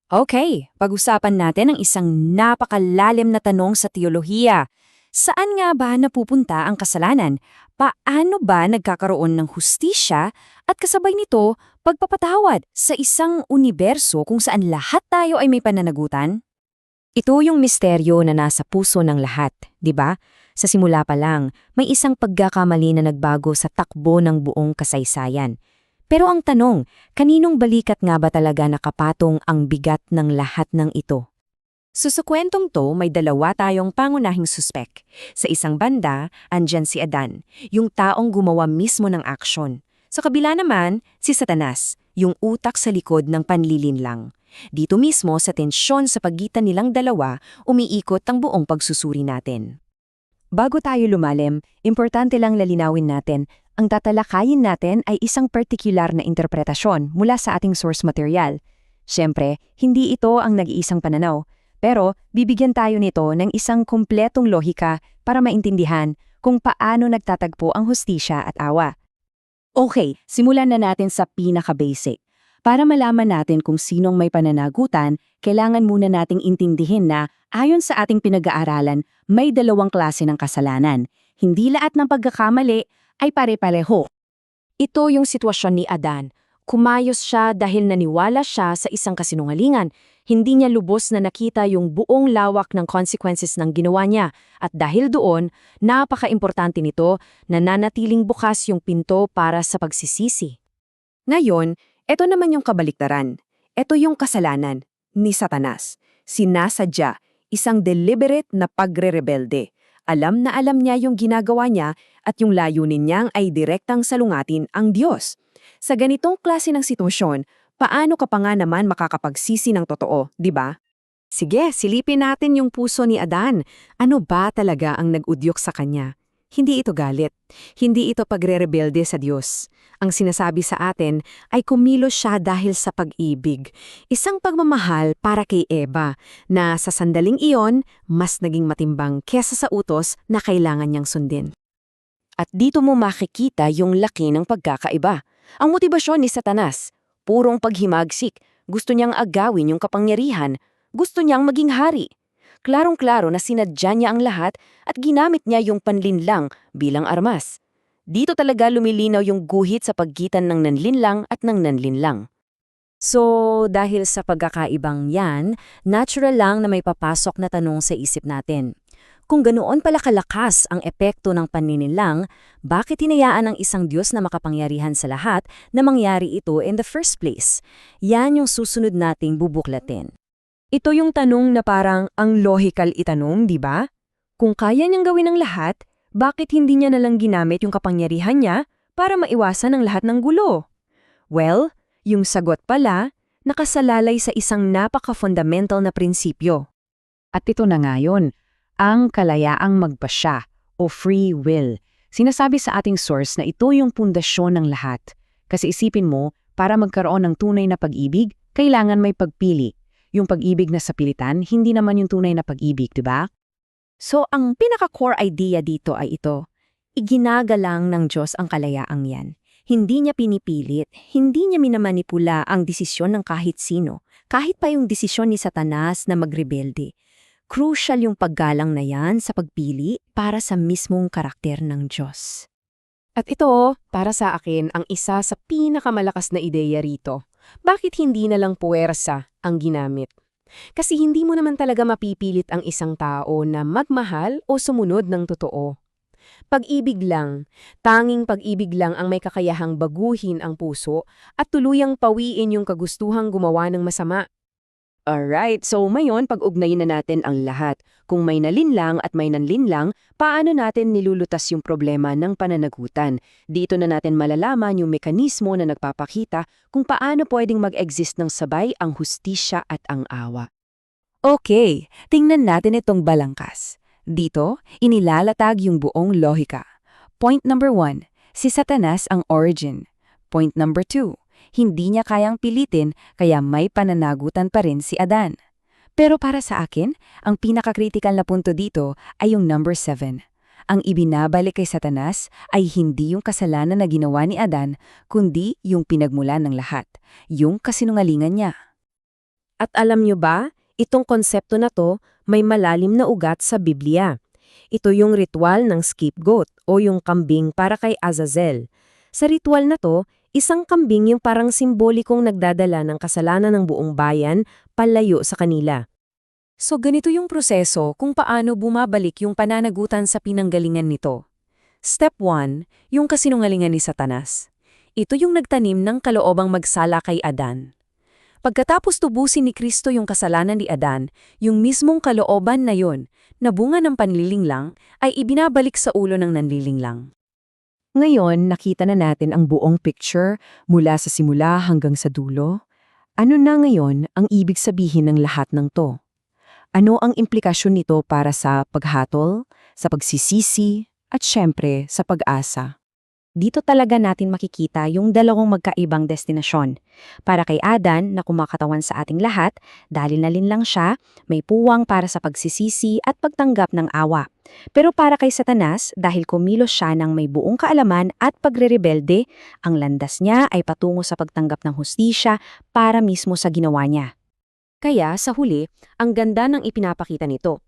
Okay, pag-usapan natin ang isang napakalalim na tanong sa teolohiya. Saan nga ba napupunta ang kasalanan? Paano ba nagkakaroon ng hustisya at kasabay nito pagpapatawad sa isang universo kung saan lahat tayo ay may pananagutan? Ito yung misteryo na nasa puso ng lahat, di ba? Sa simula pa lang, may isang pagkakamali na nagbago sa takbo ng buong kasaysayan. Pero ang tanong, kaninong balikat nga ba talaga nakapatong ang bigat ng lahat ng ito? So sa kwentong to, may dalawa tayong pangunahing suspek. Sa isang banda, andyan si Adan, yung taong gumawa mismo ng aksyon. Sa kabila naman, si Satanas, yung utak sa likod ng panlilinlang. Dito mismo sa tensyon sa pagitan nilang dalawa, umiikot ang buong pagsusuri natin. Bago tayo lumalim, importante lang lalinawin natin, ang tatalakayin natin ay isang partikular na interpretasyon mula sa ating source material. Siyempre, hindi ito ang nag-iisang pananaw, pero bibigyan tayo nito ng isang kumpletong lohika para maintindihan kung paano nagtatagpo ang hustisya at awa. Okay, simulan na natin sa pinaka-basic. Para malaman natin kung sinong may pananagutan, kailangan muna nating intindihin na ayon sa ating pinag-aaralan, may dalawang klase ng kasalanan. Hindi lahat ng pagkakamali ay pare-pareho. Ito yung sitwasyon ni Adan. Kumayos siya dahil naniwala siya sa isang kasinungalingan. Hindi niya lubos na nakita yung buong lawak ng consequences ng ginawa niya. At dahil doon, napaka-importante nito na nanatiling bukas yung pinto para sa pagsisisi. Ngayon, ito naman yung kabaliktaran. Ito yung kasalanan ni Satanas. Sinasadya, isang deliberate na pagre-rebelde. Alam na alam niya yung ginagawa niya at yung layunin niyang ay direktang salungatin ang Diyos. Sa ganitong klase ng sitwasyon, paano ka pa nga naman makakapagsisi ng totoo, di ba? Sige, silipin natin yung puso ni Adan. Ano ba talaga ang nag-udyok sa kanya? Hindi ito galit. Hindi ito pagre-rebelde sa Diyos. Ang sinasabi sa atin ay kumilos siya dahil sa pag-ibig. Isang pagmamahal para kay Eva na sa sandaling iyon, mas naging matimbang kesa sa utos na kailangan niyang sundin. At dito mo makikita yung laki ng pagkakaiba. Ang motibasyon ni Satanas, purong paghimagsik, gusto niyang agawin yung kapangyarihan, gusto niyang maging hari. Klarong-klaro na sinadya niya ang lahat at ginamit niya yung panlinlang bilang armas. Dito talaga lumilinaw yung guhit sa pagitan ng nanlinlang at ng nanlinlang. So, dahil sa pagkakaibang yan, natural lang na may papasok na tanong sa isip natin. Kung ganoon pala kalakas ang epekto ng panlilinlang, bakit hinayaan ng isang Diyos na makapangyarihan sa lahat na mangyari ito in the first place? Yan yung susunod nating bubuklatin. Ito yung tanong na parang ang logical itanong, di ba? Kung kaya niyang gawin ang lahat, bakit hindi niya nalang ginamit yung kapangyarihan niya para maiwasan ang lahat ng gulo? Well, yung sagot pala, nakasalalay sa isang napaka-fundamental na prinsipyo. At ito na nga yun, ang kalayaang magpasya o free will. Sinasabi sa ating source na ito yung pundasyon ng lahat. Kasi isipin mo, para magkaroon ng tunay na pag-ibig, kailangan may pagpili. Yung pag-ibig na sa pilitan, hindi naman yung tunay na pag-ibig, di ba? So, ang pinaka-core idea dito ay ito. Iginagalang ng Diyos ang kalayaang yan. Hindi niya pinipilit, hindi niya minamanipula ang desisyon ng kahit sino, kahit pa yung desisyon ni Satanas na magrebelde. Crucial yung paggalang na yan sa pagpili para sa mismong karakter ng Diyos. At ito, para sa akin, ang isa sa pinakamalakas na ideya rito. Bakit hindi na lang puwersa ang ginamit? Kasi hindi mo naman talaga mapipilit ang isang tao na magmahal o sumunod ng totoo. Pag-ibig lang, tanging pag-ibig lang ang may kakayahang baguhin ang puso at tuluyang pawiin yung kagustuhang gumawa ng masama. Alright, so ngayon pag-ugnayin na natin ang lahat. Kung may nalinlang at may nanlinlang, paano natin nilulutas yung problema ng pananagutan? Dito na natin malalaman yung mekanismo na nagpapakita kung paano pwedeng mag-exist ng sabay ang hustisya at ang awa. Okay, tingnan natin itong balangkas. Dito, inilalatag yung buong lohika. Point number 1, si Satanas ang origin. Point number 2, hindi niya kayang pilitin kaya may pananagutan pa rin si Adan. Pero para sa akin, ang pinaka-critical na punto dito ay yung number 7. Ang ibinabalik kay Satanas ay hindi yung kasalanan na ginawa ni Adan, kundi yung pinagmulan ng lahat, yung kasinungalingan niya. At alam nyo ba, itong konsepto na to may malalim na ugat sa Biblia. Ito yung ritual ng scapegoat o yung kambing para kay Azazel. Sa ritual na to, isang kambing yung parang simbolikong nagdadala ng kasalanan ng buong bayan palayo sa kanila. So ganito yung proseso kung paano bumabalik yung pananagutan sa pinanggalingan nito. Step 1, yung kasinungalingan ni Satanas. Ito yung nagtanim ng kaloobang magsala kay Adan. Pagkatapos tubusin ni Kristo yung kasalanan ni Adan, yung mismong kalooban na yon, na bunga ng panlilinglang, ay ibinabalik sa ulo ng nanlilinglang. Ngayon, nakita na natin ang buong picture mula sa simula hanggang sa dulo. Ano na ngayon ang ibig sabihin ng lahat ng to? Ano ang implikasyon nito para sa paghatol, sa pagsisisi, at syempre sa pag-asa? Dito talaga natin makikita yung dalawang magkaibang destinasyon. Para kay Adan na kumakatawan sa ating lahat, dahil nalinlang siya, may puwang para sa pagsisisi at pagtanggap ng awa. Pero para kay Satanas, dahil kumilos siya ng may buong kaalaman at pagrerebelde, ang landas niya ay patungo sa pagtanggap ng hustisya para mismo sa ginawa niya. Kaya sa huli, ang ganda ng ipinapakita nito.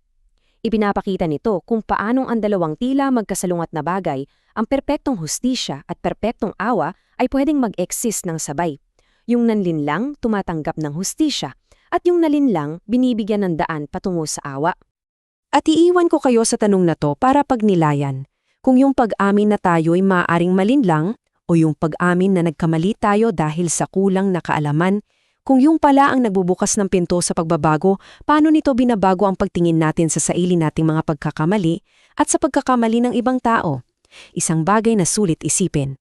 Ipinapakita nito kung paanong ang dalawang tila magkasalungat na bagay, ang perpektong hustisya at perpektong awa ay pwedeng mag-exist ng sabay. Yung nanlinlang tumatanggap ng hustisya at yung nalinlang binibigyan ng daan patungo sa awa. At iiwan ko kayo sa tanong na to para pagnilayan. Kung yung pag-amin na tayo ay maaaring malinlang o yung pag-amin na nagkamali tayo dahil sa kulang na kaalaman, kung yung pala ang nagbubukas ng pinto sa pagbabago, paano nito binabago ang pagtingin natin sa sarili nating mga pagkakamali at sa pagkakamali ng ibang tao? Isang bagay na sulit isipin.